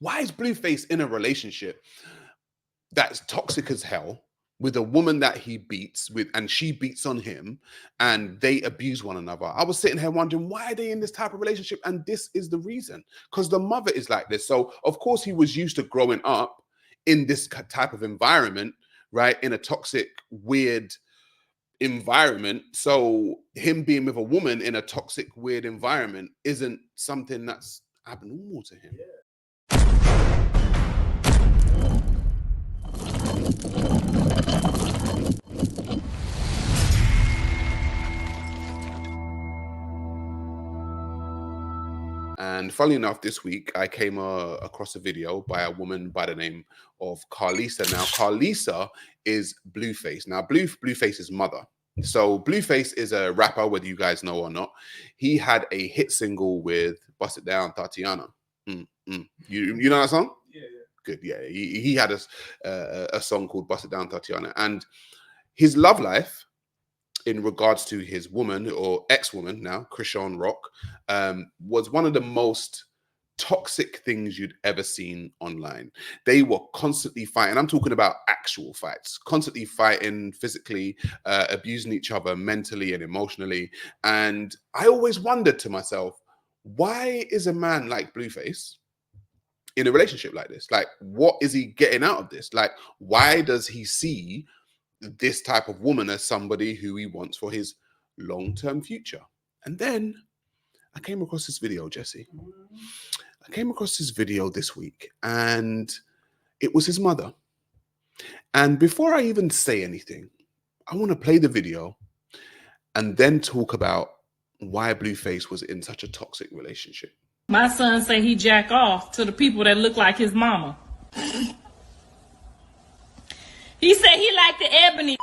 Why is Blueface in a relationship that's toxic as hell with a woman that he beats with, and she beats on him, and they abuse one another? I was sitting here wondering, why are they in this type of relationship? And this is the reason, because the mother is like this. So of course he was used to growing up in this type of environment, right? In a toxic, weird environment. So him being with a woman in a toxic, weird environment isn't something that's abnormal to him. And funnily enough, this week I came across a video by a woman by the name of Carlisa. Now, Carlisa is Blueface. Now, Blueface's mother. So Blueface is a rapper, whether you guys know or not. He had a hit single with Bust It Down, Tatiana. You know that song? Yeah. Good. Yeah, he had a song called Bust It Down, Tatiana. And his love life, in regards to his woman or ex-woman now, Krishan Rock, was one of the most toxic things you'd ever seen online. They were constantly fighting. I'm talking about actual fights, constantly fighting physically, abusing each other mentally and emotionally. And I always wondered to myself, why is a man like Blueface in a relationship like this? Like, what is he getting out of this? Like, why does he see this type of woman as somebody who he wants for his long-term future? And then I came across this video, Jesse. I came across this video this week, and it was his mother. And before I even say anything, I want to play the video and then talk about why Blueface was in such a toxic relationship. My son say he jack off to the people that look like his mama. He said he like the ebony.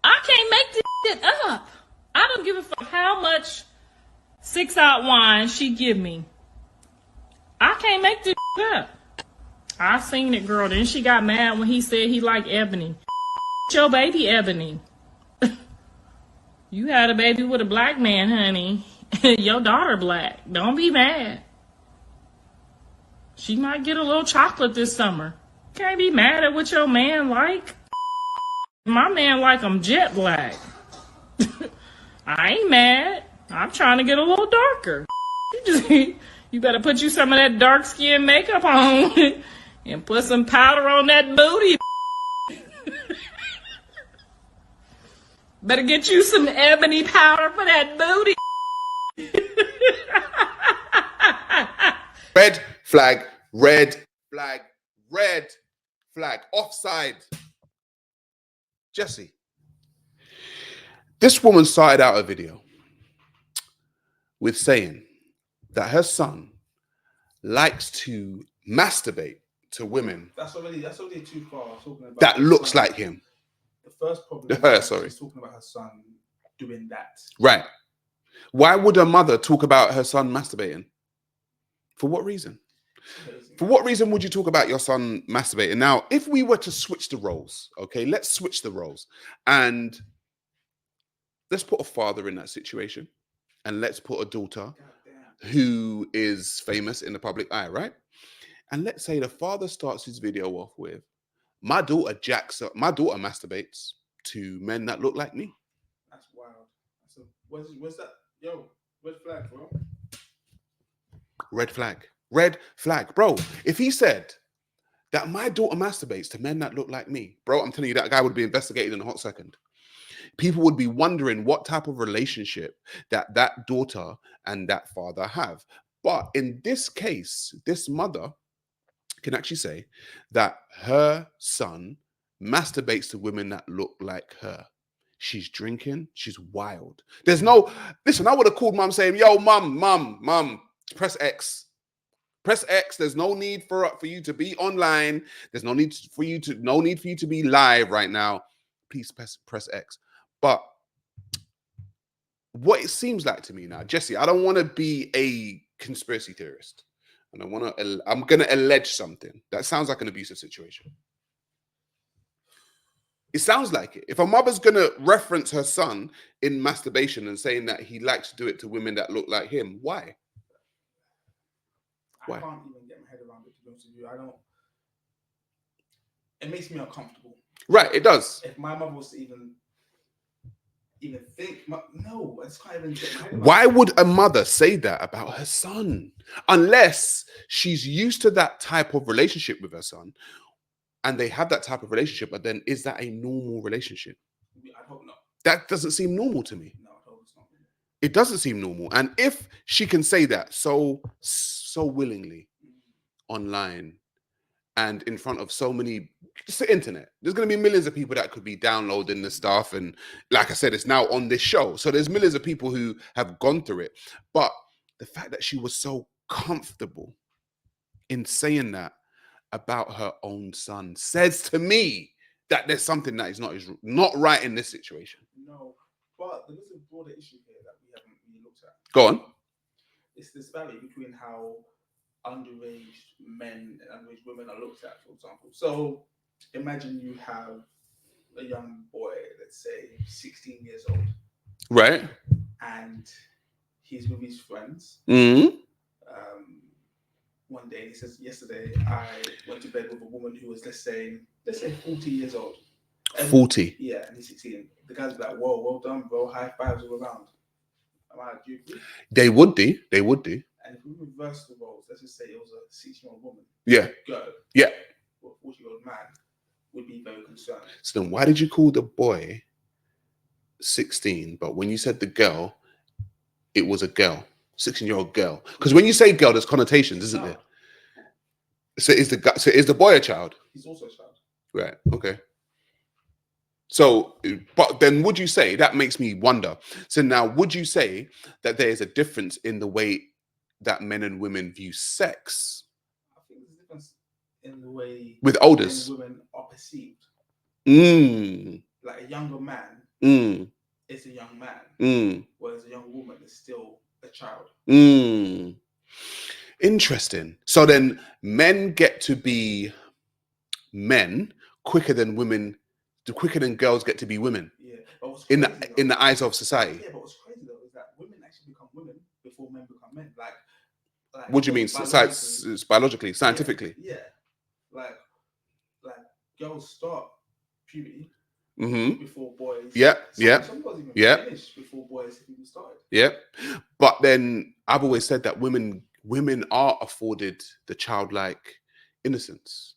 I can't make this shit up. I don't give a fuck how much 6-out wine she give me. I can't make this up. I seen it, girl. Then she got mad when he said he like ebony. Your baby ebony. You had a baby with a black man, honey. Your daughter black. Don't be mad. She might get a little chocolate this summer. Can't be mad at what your man like. My man like him jet black. I ain't mad. I'm trying to get a little darker. You better put you some of that dark skin makeup on and put some powder on that booty. Better get you some ebony powder for that booty. Red flag, red flag, red flag, offside. Jesse, this woman started out a video with saying that her son likes to masturbate to women. That's already too far. Talking about that looks like him. The first problem. Sorry. She's talking about her son doing that. Right. Why would a mother talk about her son masturbating? For what reason? For what reason would you talk about your son masturbating? Now, if we were to switch the roles, okay, let's switch the roles. And let's put a father in that situation. And let's put a daughter who is famous in the public eye, right? And let's say the father starts his video off with, my daughter masturbates to men that look like me. That's wild. So where's that? Yo, red flag, bro. Red flag. Red flag. Bro, if he said that my daughter masturbates to men that look like me, bro, I'm telling you, that guy would be investigated in a hot second. People would be wondering what type of relationship that daughter and that father have. But in this case, this mother can actually say that her son masturbates to women that look like her. She's drinking. She's wild. Listen, I would have called mom saying, yo, mom, press X. Press X. There's no need for you to be online. There's no need for you to be live right now. Please press X. But what it seems like to me now, Jesse, I don't want to be a conspiracy theorist. And I'm going to allege something. That sounds like an abusive situation. It sounds like it. If a mother's going to reference her son in masturbation and saying that he likes to do it to women that look like him, why? I can't even get my head around around it. To be honest with you, I don't. It makes me uncomfortable. Right, it does. If my mother was to even think, no, I just can't even get my head around Why it. would a mother say that about her son? Unless she's used to that type of relationship with her son and they have that type of relationship, but then is that a normal relationship? I hope not. That doesn't seem normal to me. No, I hope it's not. It doesn't seem normal. And if she can say that so willingly online and in front of so many, it's the internet. There's going to be millions of people that could be downloading the stuff. And like I said, it's now on this show. So there's millions of people who have gone through it. But the fact that she was so comfortable in saying that about her own son says to me that there's something that is not right in this situation. No, but there is a broader issue here that we haven't really looked at. Go on. It's this valley between how underage men and underage women are looked at, for example. So imagine you have a young boy, let's say 16 years old, Right. and he's with his friends. Mm-hmm. One day he says, yesterday I went to bed with a woman who was, let's say 40 years old. And 40. Yeah, and he's 16. The guys be like, whoa, well done, bro. High fives all around. Do you agree? They would do. They would do. And if we reverse the roles, let's just say it was a 16-year-old woman. Yeah. Go. Yeah. Or a 40-year-old man would be very concerned. So then why did you call the boy 16, but when you said the girl, it was a girl, 16-year-old girl? Because when you say girl, there's connotations, isn't there? So is the boy a child? He's also a child. Right. Okay. So, but then would you say, that makes me wonder. So now, would you say that there is a difference in the way that men and women view sex? I think there's a difference in the way with olders women are perceived. Like a younger man is a young man, whereas a young woman is still a child. Interesting. So then men get to be men quicker than women, quicker than girls get to be women. Yeah, but what's in crazy, the eyes of society. Yeah, but what's crazy though is that women actually become women before men become men. Like what do you mean? Biologically, scientifically? Yeah. Like girls start puberty before boys. Some girls even finish before boys even started. Yeah. But then I've always said that women are afforded the childlike innocence.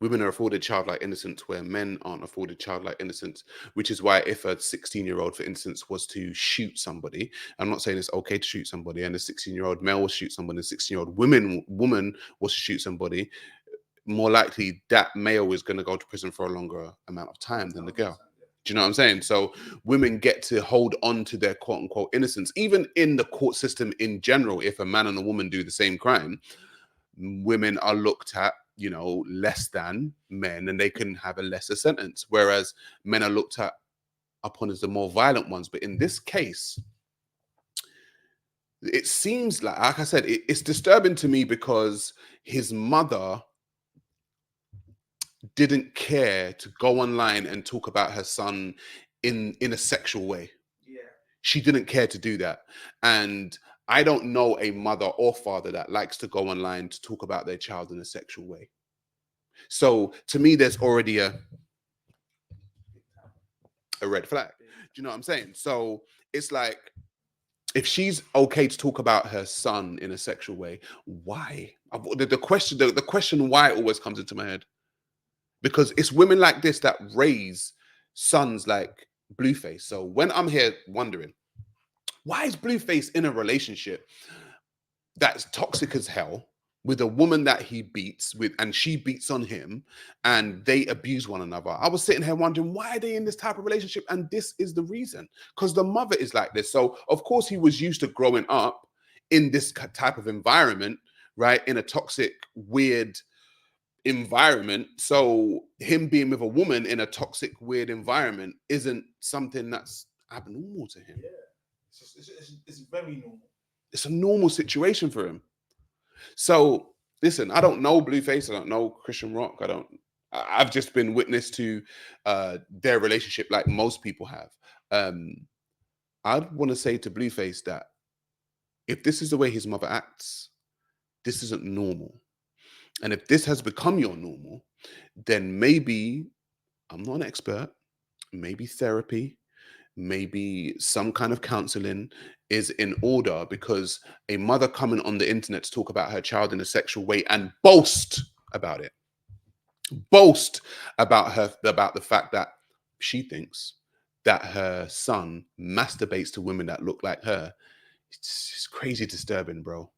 Women are afforded childlike innocence where men aren't afforded childlike innocence, which is why if a 16-year-old, for instance, was to shoot somebody, I'm not saying it's okay to shoot somebody, and a 16-year-old male will shoot somebody, a 16-year-old woman was to shoot somebody, more likely that male is going to go to prison for a longer amount of time than the girl. Do you know what I'm saying? So women get to hold on to their quote unquote innocence. Even in the court system in general, if a man and a woman do the same crime, women are looked at, less than men, and they can have a lesser sentence, whereas men are looked at upon as the more violent ones. But in this case, it seems like I said, it's disturbing to me because his mother didn't care to go online and talk about her son in a sexual way. Yeah. She didn't care to do that. And I don't know a mother or father that likes to go online to talk about their child in a sexual way. So to me, there's already a red flag. Do you know what I'm saying? So it's like, if she's okay to talk about her son in a sexual way, why? The question why always comes into my head. Because it's women like this that raise sons like Blueface. So when I'm here wondering, why is Blueface in a relationship that's toxic as hell with a woman that he beats with, and she beats on him, and they abuse one another? I was sitting here wondering, why are they in this type of relationship? And this is the reason, because the mother is like this. So of course he was used to growing up in this type of environment, right? In a toxic, weird environment. So him being with a woman in a toxic, weird environment isn't something that's abnormal to him. Yeah, it's very normal. It's a normal situation for him. So listen, I don't know Blueface, I don't know Christian Rock, I've just been witness to their relationship like most people have. I'd want to say to Blueface that if this is the way his mother acts, this isn't normal. And if this has become your normal, then maybe, I'm not an expert, maybe therapy, maybe some kind of counseling is in order, because a mother coming on the internet to talk about her child in a sexual way and boast about it, boast about the fact that she thinks that her son masturbates to women that look like her, it's crazy disturbing, bro.